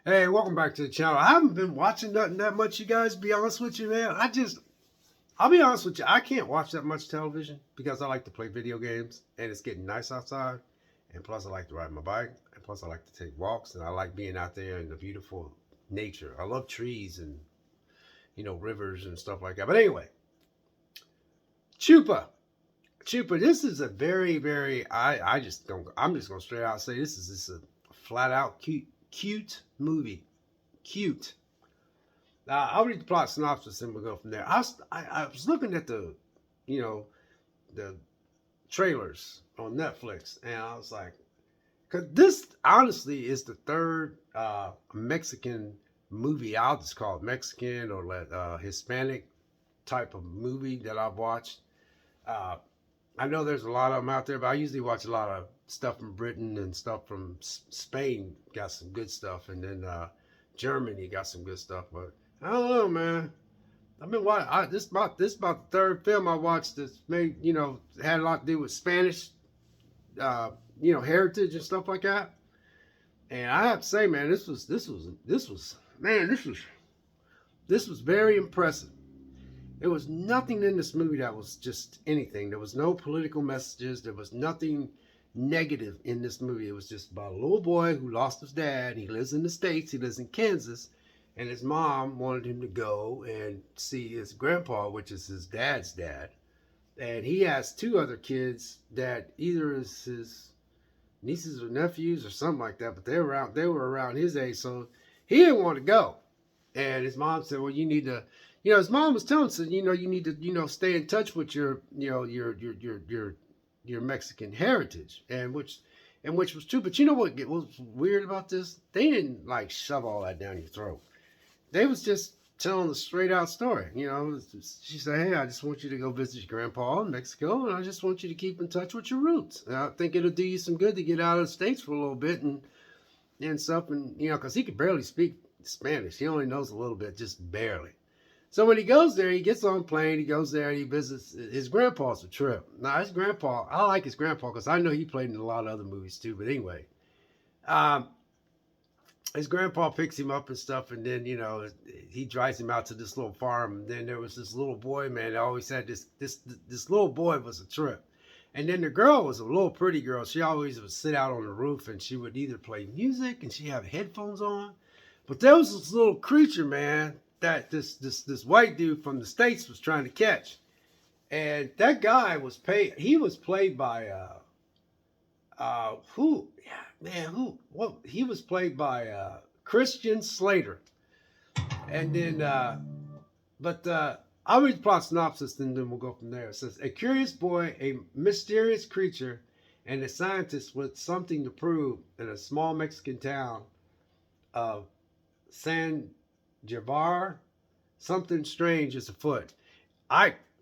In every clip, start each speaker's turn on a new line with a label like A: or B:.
A: Hey, welcome back to the channel. I haven't been watching nothing that much, you guys, to be honest with you, man. I'll be honest with you, I can't watch that much television because I like to play video games and it's getting nice outside. And plus, I like to ride my bike. And plus, I like to take walks and I like being out there in the beautiful nature. I love trees and, rivers and stuff like that. But anyway, Chupa. Chupa, this is a very, very, I just don't, I'm just going to straight out say this is just a flat out cute movie. Cute. I'll read the plot synopsis and we'll go from there. I was looking at you know, the trailers on Netflix, and I was like, because this honestly is the third Mexican movie. I'll just call it Mexican or Hispanic type of movie that I've watched. Uh, I know there's a lot of them out there, but I usually watch a lot of stuff from Britain and stuff from Spain. Got some good stuff, and then Germany got some good stuff. But I don't know, man. I've been watching. This about the third film I watched that's made had a lot to do with Spanish, heritage and stuff like that. And I have to say, man, this was very impressive. There was nothing in this movie that was just anything. There was no political messages. There was nothing negative in this movie. It was just about a little boy who lost his dad. He lives in the States. He lives in Kansas. And his mom wanted him to go and see his grandpa, which is his dad's dad. And he has two other kids that either is his nieces or nephews or something like that, but they were around his age, so he didn't want to go. And his mom said, well, you need to, his mom was telling him, you need to, stay in touch with your, your Mexican heritage, and which was true. But you know what was weird about this? They didn't like shove all that down your throat. They was just telling a straight out story. She said, hey, I just want you to go visit your grandpa in Mexico, and I just want you to keep in touch with your roots. And I think it'll do you some good to get out of the States for a little bit and stuff. And, because he could barely speak Spanish. He only knows a little bit, just barely. So when he goes there, he gets on a plane, he goes there, and he visits his grandpa's a trip. Now, his grandpa, I like his grandpa because I know he played in a lot of other movies too. But anyway, his grandpa picks him up and stuff, and then he drives him out to this little farm. And then there was this little boy, man. They always had this little boy was a trip. And then the girl was a little pretty girl. She always would sit out on the roof, and she would either play music and she have headphones on. But there was this little creature, man, that this white dude from the States was trying to catch. And that guy was paid. He was played by who? Yeah, man, who? What? He was played by Christian Slater. And then, I'll read the plot synopsis and then we'll go from there. It says, a curious boy, a mysterious creature, and a scientist with something to prove in a small Mexican town of San Javar, something strange is afoot.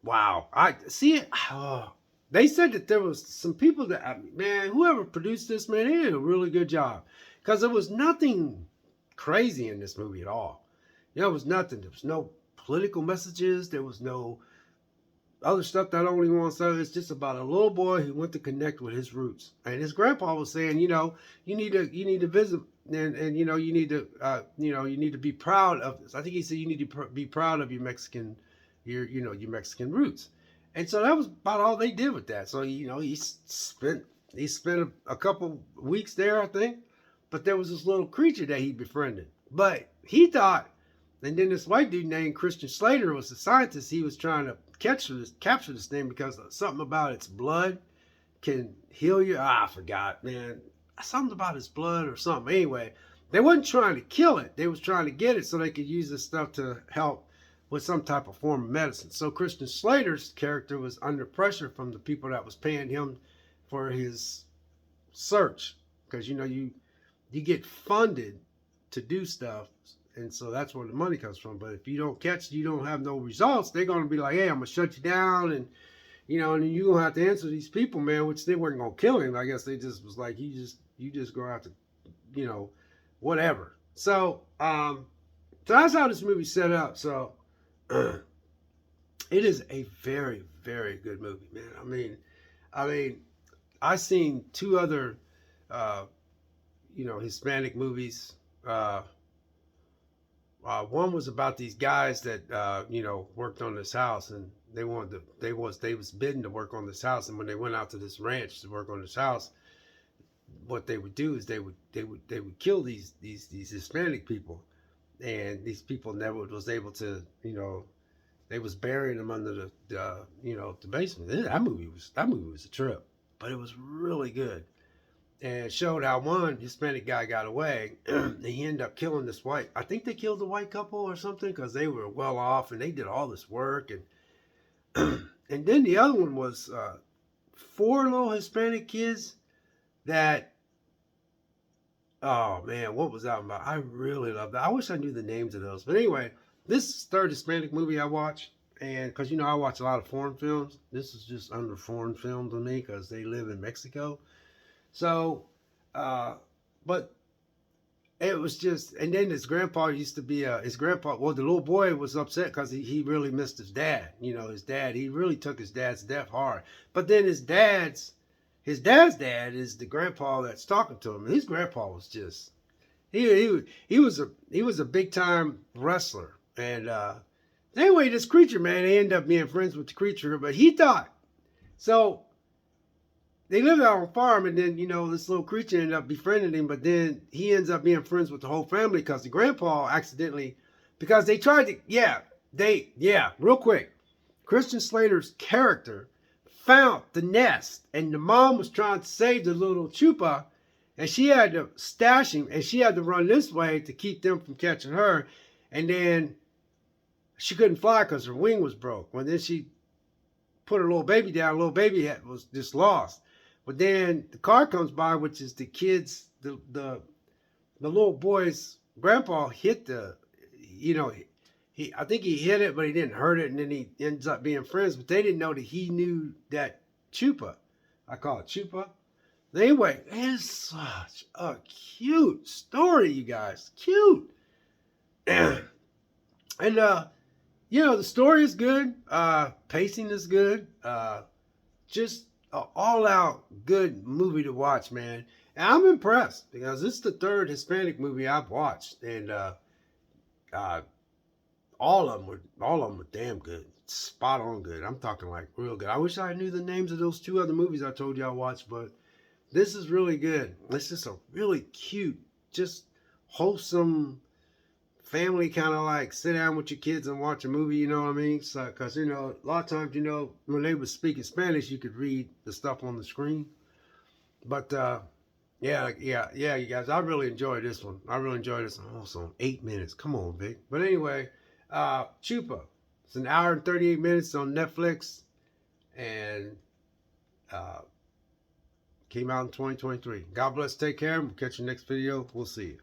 A: Wow. I see it. Oh, they said that there was some people that, man, whoever produced this, man, they did a really good job. Because there was nothing crazy in this movie at all. There was nothing. There was no political messages. There was no other stuff that I don't even want to say. It's just about a little boy who went to connect with his roots. And his grandpa was saying, you need to visit, and you need to be proud of this. I think he said you need to be proud of your Mexican, your Mexican roots. And so that was about all they did with that. So he spent a couple weeks there, I think. But there was this little creature that he befriended. But he thought, and then this white dude named Christian Slater was the scientist. He was trying to capture this thing because something about its blood can heal you. I forgot, man. Something about its blood or something. Anyway, they wasn't trying to kill it. They was trying to get it so they could use this stuff to help with some type of form of medicine. So Christian Slater's character was under pressure from the people that was paying him for his search. Because, you get funded to do stuff. And so that's where the money comes from. But if you don't catch, you don't have no results, they're going to be like, hey, I'm going to shut you down. And, and you're going to have to answer these people, man, which they weren't going to kill him. I guess they just was like, you just go out to, whatever. So, so that's how this movie set up. So it is a very, very good movie, man. I mean, I seen two other, Hispanic movies, One was about these guys that worked on this house, and they was bidden to work on this house, and when they went out to this ranch to work on this house, what they would do is they would kill these Hispanic people, and these people never was able to they was burying them under the basement. That movie was a trip, but it was really good. And it showed how one Hispanic guy got away. And he ended up killing this white. I think they killed the white couple or something because they were well off and they did all this work. And then the other one was four little Hispanic kids that, oh man, what was that about? I really loved that. I wish I knew the names of those. But anyway, this is the third Hispanic movie I watched. And because I watch a lot of foreign films, this is just under foreign film to me because they live in Mexico. So, but it was just, and then his grandpa used to be, well, the little boy was upset because he really missed his dad. His dad, he really took his dad's death hard. But then his dad's dad is the grandpa that's talking to him. And his grandpa was just, he was a big time wrestler. And, anyway, this creature, man, they end up being friends with the creature, but he thought, so they lived out on a farm, and then, this little creature ended up befriending him, but then he ends up being friends with the whole family because the grandpa accidentally, because they tried to, real quick, Christian Slater's character found the nest, and the mom was trying to save the little Chupa, and she had to stash him, and she had to run this way to keep them from catching her, and then she couldn't fly because her wing was broke. When then she put her little baby down, little baby was just lost. But then the car comes by, which is the kids, the little boy's grandpa hit I think he hit it, but he didn't hurt it, and then he ends up being friends. But they didn't know that he knew that Chupa. I call it Chupa. Anyway, it's such a cute story, you guys. Cute. And the story is good. Pacing is good. Just an all-out good movie to watch, man. And I'm impressed because this is the third Hispanic movie I've watched, and all of them were damn good, spot on good. I'm talking like real good. I wish I knew the names of those two other movies I told you I watched, but this is really good. It's just a really cute, just wholesome family kind of like sit down with your kids and watch a movie, you know what I mean? So, because, a lot of times, when they were speaking Spanish, you could read the stuff on the screen. But, yeah, you guys, I really enjoyed this one. Also, 8 minutes. Come on, Vic. But anyway, Chupa. It's an hour and 38 minutes on Netflix. And came out in 2023. God bless. Take care. We'll catch you next video. We'll see you.